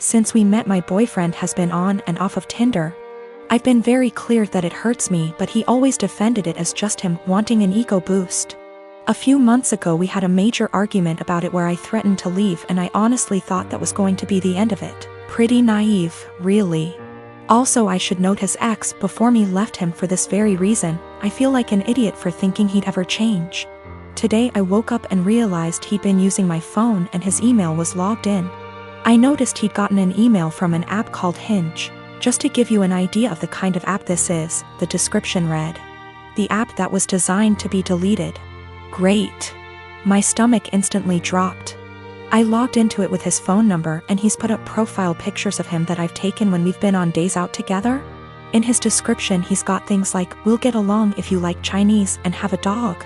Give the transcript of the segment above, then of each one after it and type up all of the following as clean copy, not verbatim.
Since we met, my boyfriend has been on and off of Tinder. I've been very clear that it hurts me, but he always defended it as just him wanting an ego boost. A few months ago we had a major argument about it where I threatened to leave, and I honestly thought that was going to be the end of it. Pretty naive, really. Also, I should note his ex before me left him for this very reason. I feel like an idiot for thinking he'd ever change. Today I woke up and realized he'd been using my phone and his email was logged in. I noticed he'd gotten an email from an app called Hinge. Just to give you an idea of the kind of app this is, the description read: the app that was designed to be deleted. Great. My stomach instantly dropped. I logged into it with his phone number, and he's put up profile pictures of him that I've taken when we've been on days out together. In his description he's got things like, "We'll get along if you like Chinese and have a dog.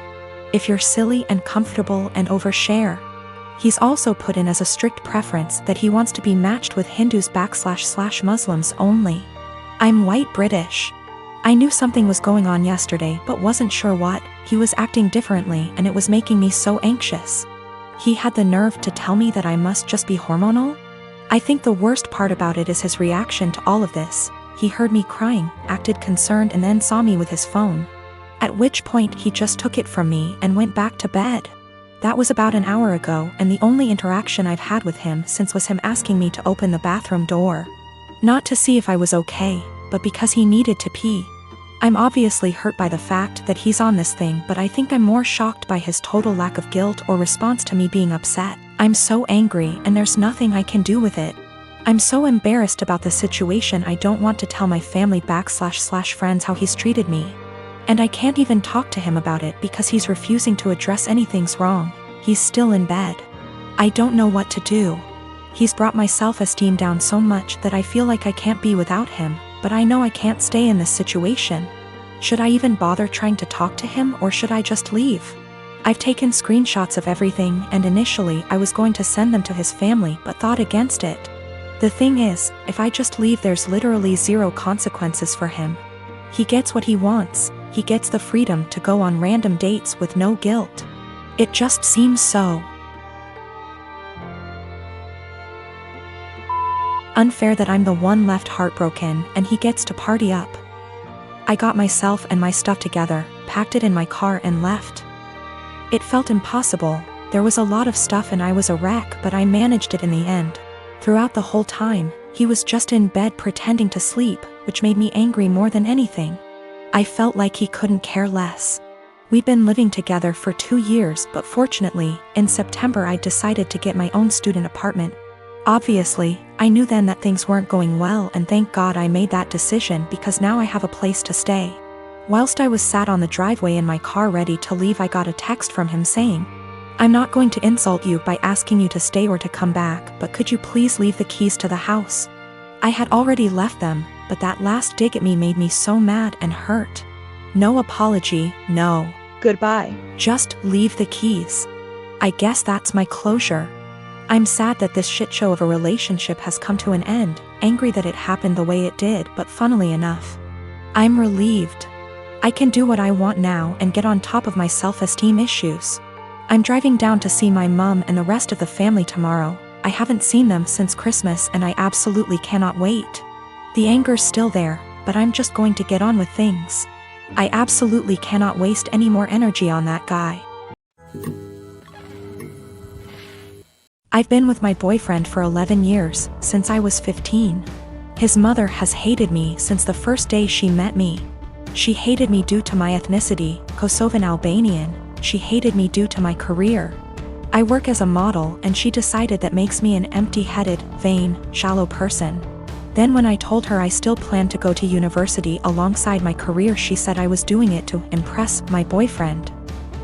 If you're silly and comfortable and overshare." He's also put in as a strict preference that he wants to be matched with Hindus/Muslims only. I'm white British. I knew something was going on yesterday but wasn't sure what. He was acting differently and it was making me so anxious. He had the nerve to tell me that I must just be hormonal? I think the worst part about it is his reaction to all of this. He heard me crying, acted concerned, and then saw me with his phone. At which point he just took it from me and went back to bed. That was about an hour ago, and the only interaction I've had with him since was him asking me to open the bathroom door. Not to see if I was okay, but because he needed to pee. I'm obviously hurt by the fact that he's on this thing, but I think I'm more shocked by his total lack of guilt or response to me being upset. I'm so angry and there's nothing I can do with it. I'm so embarrassed about the situation I don't want to tell my family/friends how he's treated me. And I can't even talk to him about it because he's refusing to address anything's wrong. He's still in bed. I don't know what to do. He's brought my self-esteem down so much that I feel like I can't be without him, but I know I can't stay in this situation. Should I even bother trying to talk to him, or should I just leave? I've taken screenshots of everything, and initially I was going to send them to his family but thought against it. The thing is, if I just leave there's literally zero consequences for him. He gets what he wants. He gets the freedom to go on random dates with no guilt. It just seems so unfair that I'm the one left heartbroken and he gets to party up. I got myself and my stuff together, packed it in my car and left. It felt impossible. There was a lot of stuff and I was a wreck, but I managed it in the end. Throughout the whole time, he was just in bed pretending to sleep, which made me angry more than anything. I felt like he couldn't care less. We'd been living together for 2 years, but fortunately, in September I decided to get my own student apartment. Obviously, I knew then that things weren't going well, and thank God I made that decision because now I have a place to stay. Whilst I was sat on the driveway in my car ready to leave, I got a text from him saying, "I'm not going to insult you by asking you to stay or to come back, but could you please leave the keys to the house?" I had already left them, but that last dig at me made me so mad and hurt. No apology, no goodbye. Just leave the keys. I guess that's my closure. I'm sad that this shit show of a relationship has come to an end, angry that it happened the way it did, but funnily enough, I'm relieved. I can do what I want now and get on top of my self-esteem issues. I'm driving down to see my mom and the rest of the family tomorrow. I haven't seen them since Christmas and I absolutely cannot wait. The anger's still there, but I'm just going to get on with things. I absolutely cannot waste any more energy on that guy. I've been with my boyfriend for 11 years, since I was 15. His mother has hated me since the first day she met me. She hated me due to my ethnicity, Kosovan Albanian. She hated me due to my career. I work as a model, and she decided that makes me an empty-headed, vain, shallow person. Then when I told her I still planned to go to university alongside my career, she said I was doing it to impress my boyfriend.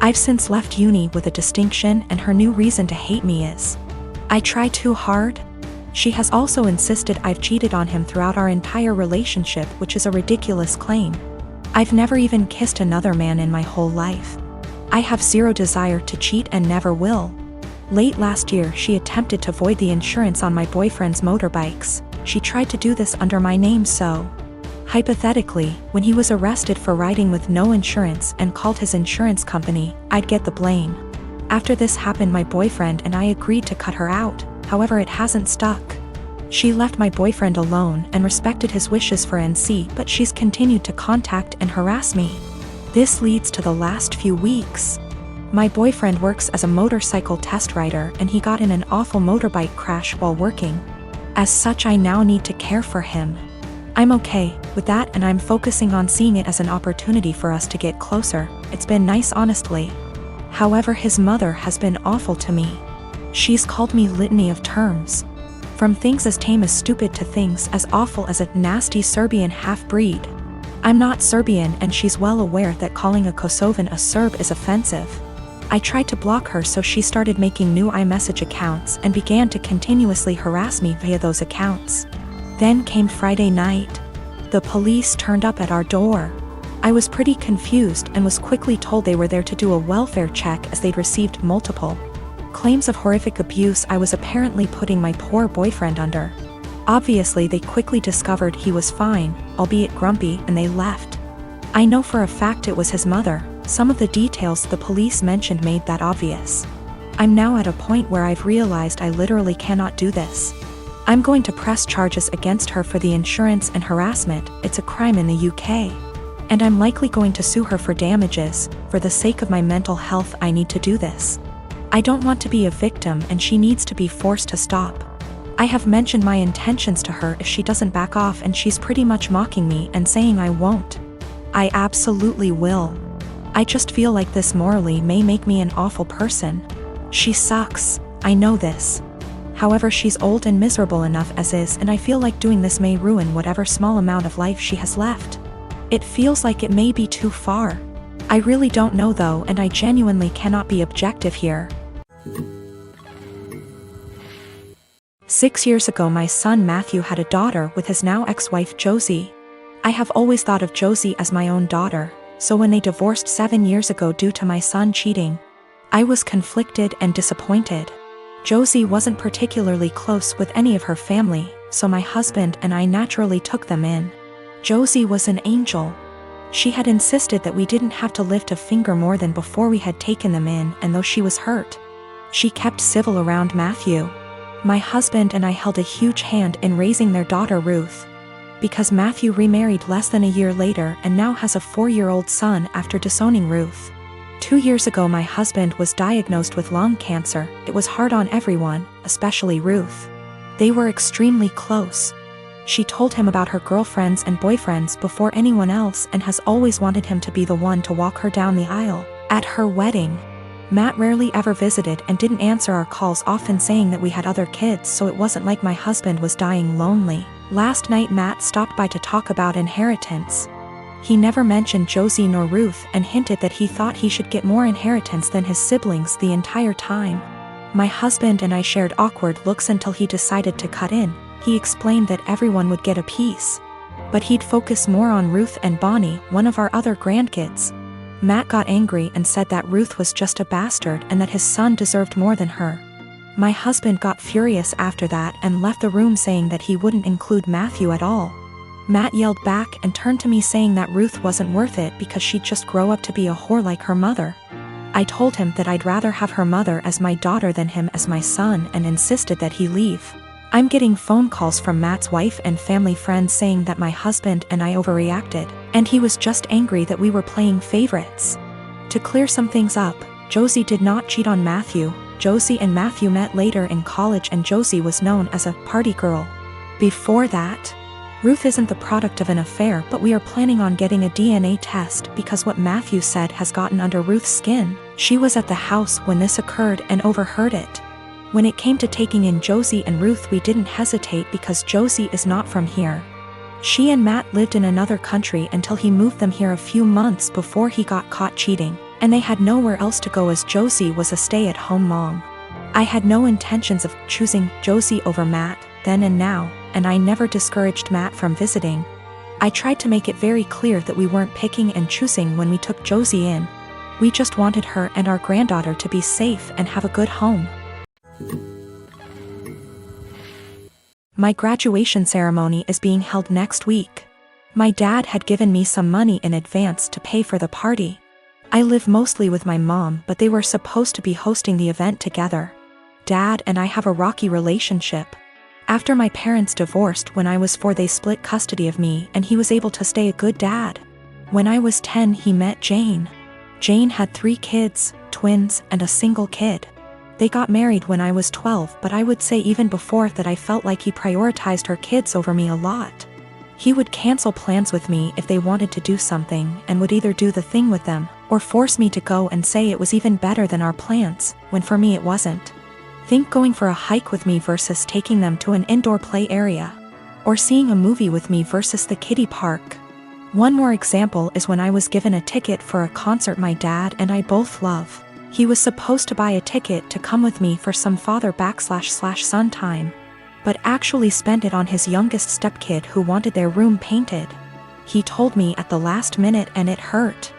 I've since left uni with a distinction, and her new reason to hate me is I try too hard. She has also insisted I've cheated on him throughout our entire relationship, which is a ridiculous claim. I've never even kissed another man in my whole life. I have zero desire to cheat and never will. Late last year she attempted to void the insurance on my boyfriend's motorbikes. She tried to do this under my name, so hypothetically, when he was arrested for riding with no insurance and called his insurance company, I'd get the blame. After this happened, my boyfriend and I agreed to cut her out, however it hasn't stuck. She left my boyfriend alone and respected his wishes for NC, but she's continued to contact and harass me. This leads to the last few weeks. My boyfriend works as a motorcycle test rider and he got in an awful motorbike crash while working. As such, I now need to care for him. I'm okay with that and I'm focusing on seeing it as an opportunity for us to get closer. It's been nice, honestly. However, his mother has been awful to me. She's called me litany of terms. From things as tame as stupid to things as awful as a nasty Serbian half-breed. I'm not Serbian and she's well aware that calling a Kosovan a Serb is offensive. I tried to block her, so she started making new iMessage accounts and began to continuously harass me via those accounts. Then came Friday night. The police turned up at our door. I was pretty confused and was quickly told they were there to do a welfare check as they'd received multiple claims of horrific abuse I was apparently putting my poor boyfriend under. Obviously, they quickly discovered he was fine, albeit grumpy, and they left. I know for a fact it was his mother. Some of the details the police mentioned made that obvious. I'm now at a point where I've realized I literally cannot do this. I'm going to press charges against her for the insurance and harassment. It's a crime in the UK. And I'm likely going to sue her for damages. For the sake of my mental health, I need to do this. I don't want to be a victim and she needs to be forced to stop. I have mentioned my intentions to her if she doesn't back off, and she's pretty much mocking me and saying I won't. I absolutely will. I just feel like this morally may make me an awful person. She sucks, I know this. However, she's old and miserable enough as is, and I feel like doing this may ruin whatever small amount of life she has left. It feels like it may be too far. I really don't know though, and I genuinely cannot be objective here. 6 years ago, my son Matthew had a daughter with his now ex-wife Josie. I have always thought of Josie as my own daughter, so when they divorced 7 years ago due to my son cheating, I was conflicted and disappointed. Josie wasn't particularly close with any of her family, so my husband and I naturally took them in. Josie was an angel. She had insisted that we didn't have to lift a finger more than before we had taken them in, and though she was hurt, she kept civil around Matthew. My husband and I held a huge hand in raising their daughter Ruth, because Matthew remarried less than a year later and now has a 4-year-old son after disowning Ruth. 2 years ago, my husband was diagnosed with lung cancer. It was hard on everyone, especially Ruth. They were extremely close. She told him about her girlfriends and boyfriends before anyone else and has always wanted him to be the one to walk her down the aisle at her wedding. Matt rarely ever visited and didn't answer our calls, often saying that we had other kids, so it wasn't like my husband was dying lonely. Last night Matt stopped by to talk about inheritance. He never mentioned Josie nor Ruth and hinted that he thought he should get more inheritance than his siblings the entire time. My husband and I shared awkward looks until he decided to cut in. He explained that everyone would get a piece, but he'd focus more on Ruth and Bonnie, one of our other grandkids. Matt got angry and said that Ruth was just a bastard and that his son deserved more than her. My husband got furious after that and left the room, saying that he wouldn't include Matthew at all. Matt yelled back and turned to me saying that Ruth wasn't worth it because she'd just grow up to be a whore like her mother. I told him that I'd rather have her mother as my daughter than him as my son and insisted that he leave. I'm getting phone calls from Matt's wife and family friends saying that my husband and I overreacted, and he was just angry that we were playing favorites. To clear some things up, Josie did not cheat on Matthew. Josie and Matthew met later in college and Josie was known as a party girl. Before that, Ruth isn't the product of an affair, but we are planning on getting a DNA test because what Matthew said has gotten under Ruth's skin. She was at the house when this occurred and overheard it. When it came to taking in Josie and Ruth, we didn't hesitate because Josie is not from here. She and Matt lived in another country until he moved them here a few months before he got caught cheating, and they had nowhere else to go as Josie was a stay-at-home mom. I had no intentions of choosing Josie over Matt then and now, and I never discouraged Matt from visiting. I tried to make it very clear that we weren't picking and choosing when we took Josie in. We just wanted her and our granddaughter to be safe and have a good home. My graduation ceremony is being held next week. My dad had given me some money in advance to pay for the party. I live mostly with my mom, but they were supposed to be hosting the event together. Dad and I have a rocky relationship. After my parents divorced when I was 4, they split custody of me and he was able to stay a good dad. When I was 10, he met Jane. Jane had 3 kids, twins, and a single kid. They got married when I was 12, but I would say even before that I felt like he prioritized her kids over me a lot. He would cancel plans with me if they wanted to do something and would either do the thing with them or force me to go and say it was even better than our plans, when for me it wasn't. Think going for a hike with me versus taking them to an indoor play area. Or seeing a movie with me versus the kiddie park. One more example is when I was given a ticket for a concert my dad and I both love. He was supposed to buy a ticket to come with me for some father/son time, but actually spent it on his youngest stepkid who wanted their room painted. He told me at the last minute and it hurt.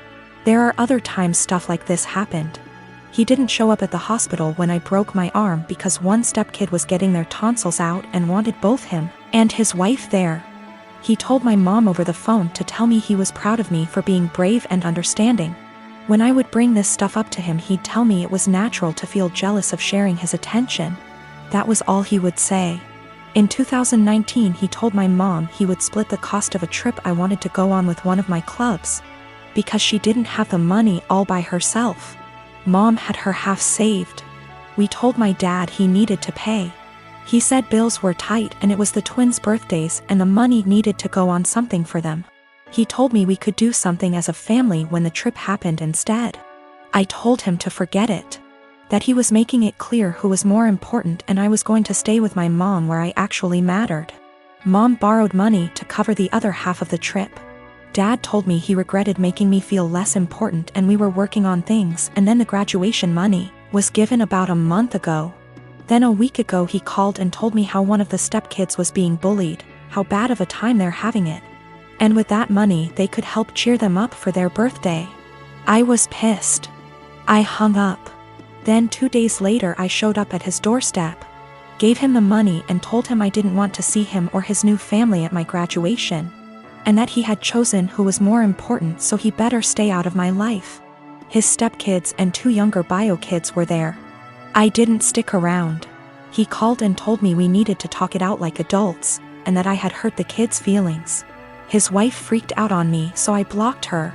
There are other times stuff like this happened. He didn't show up at the hospital when I broke my arm because one stepkid was getting their tonsils out and wanted both him and his wife there. He told my mom over the phone to tell me he was proud of me for being brave and understanding. When I would bring this stuff up to him, he'd tell me it was natural to feel jealous of sharing his attention. That was all he would say. In 2019, he told my mom he would split the cost of a trip I wanted to go on with one of my clubs, because she didn't have the money all by herself. Mom had her half saved. We told my dad he needed to pay. He said bills were tight and it was the twins' birthdays and the money needed to go on something for them. He told me we could do something as a family when the trip happened instead. I told him to forget it. That he was making it clear who was more important and I was going to stay with my mom where I actually mattered. Mom borrowed money to cover the other half of the trip. Dad told me he regretted making me feel less important and we were working on things, and then the graduation money was given about a month ago. Then a week ago he called and told me how one of the stepkids was being bullied, how bad of a time they're having it. And with that money they could help cheer them up for their birthday. I was pissed. I hung up. Then 2 days later I showed up at his doorstep, gave him the money and told him I didn't want to see him or his new family at my graduation, and that he had chosen who was more important so he better stay out of my life. His stepkids and 2 younger bio kids were there. I didn't stick around. He called and told me we needed to talk it out like adults, and that I had hurt the kids' feelings. His wife freaked out on me so I blocked her.